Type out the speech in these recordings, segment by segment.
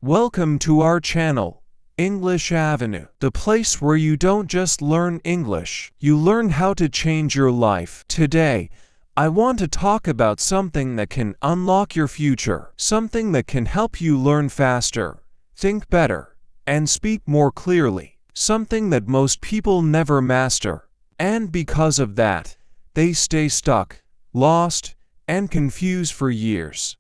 Welcome to our channel, English Avenue, the place where you don't just learn English, you learn how to change your life. Today, I want to talk about something that can unlock your future, something that can help you learn faster, think better, and speak more clearly, something that most people never master. And because of that, they stay stuck, lost, and confused for years.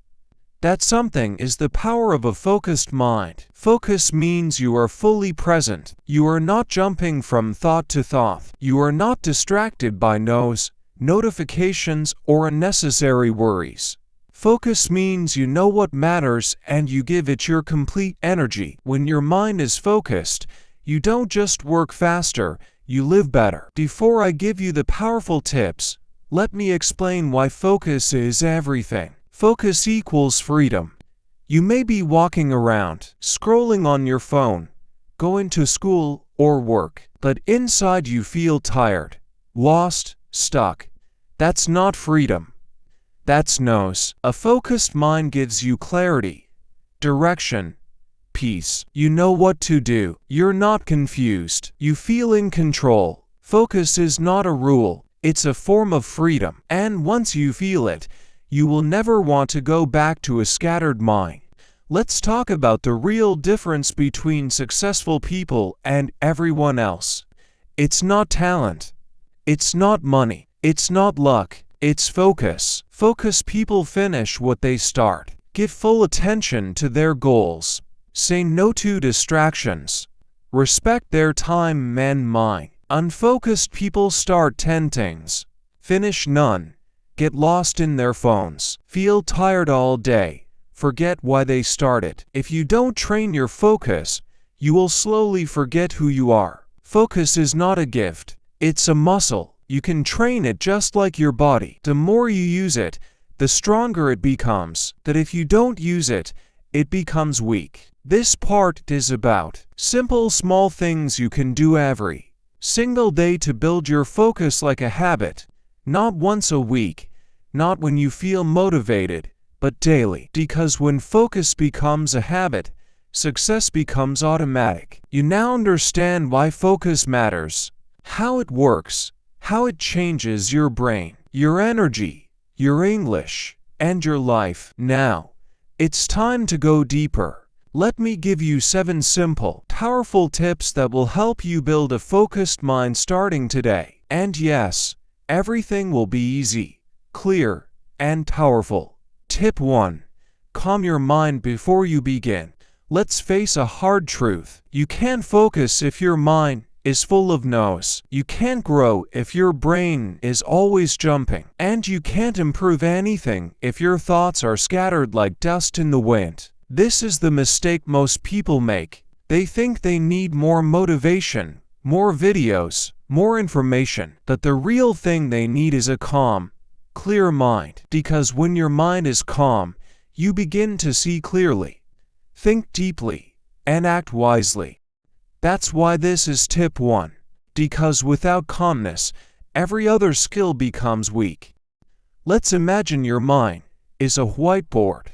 That something is the power of a focused mind. Focus means you are fully present. You are not jumping from thought to thought. You are not distracted by notifications, or unnecessary worries. Focus means you know what matters and you give it your complete energy. When your mind is focused, you don't just work faster, you live better. Before I give you the powerful tips, let me explain why focus is everything. Focus equals freedom. You may be walking around, scrolling on your phone, going to school or work, but inside you feel tired, lost, stuck. That's not freedom. That's noise. A focused mind gives you clarity, direction, peace. You know what to do. You're not confused. You feel in control. Focus is not a rule. It's a form of freedom. And once you feel it, you will never want to go back to a scattered mind. Let's talk about the real difference between successful people and everyone else. It's not talent. It's not money. It's not luck. It's focus. Focused people finish what they start. Give full attention to their goals. Say no to distractions. Respect their time and mind. Unfocused people start 10 things. Finish none. Get lost in their phones. Feel tired all day. Forget why they started. If you don't train your focus, you will slowly forget who you are. Focus is not a gift. It's a muscle. You can train it just like your body. The more you use it, the stronger it becomes. That if you don't use it, it becomes weak. This part is about simple small things you can do every single day to build your focus like a habit. Not once a week, not when you feel motivated, but daily. Because when focus becomes a habit, success becomes automatic. You now understand why focus matters, how it works, how it changes your brain, your energy, your English, and your life. Now, it's time to go deeper. Let me give you 7 simple, powerful tips that will help you build a focused mind starting today. And yes, everything will be easy, clear, and powerful. Tip 1. Calm your mind before you begin. Let's face a hard truth. You can't focus if your mind is full of noise. You can't grow if your brain is always jumping. And you can't improve anything if your thoughts are scattered like dust in the wind. This is the mistake most people make. They think they need more motivation, more videos, more information, but the real thing they need is a calm, clear mind. Because when your mind is calm, you begin to see clearly, think deeply, and act wisely. That's why this is tip 1. Because without calmness, every other skill becomes weak. Let's imagine your mind is a whiteboard.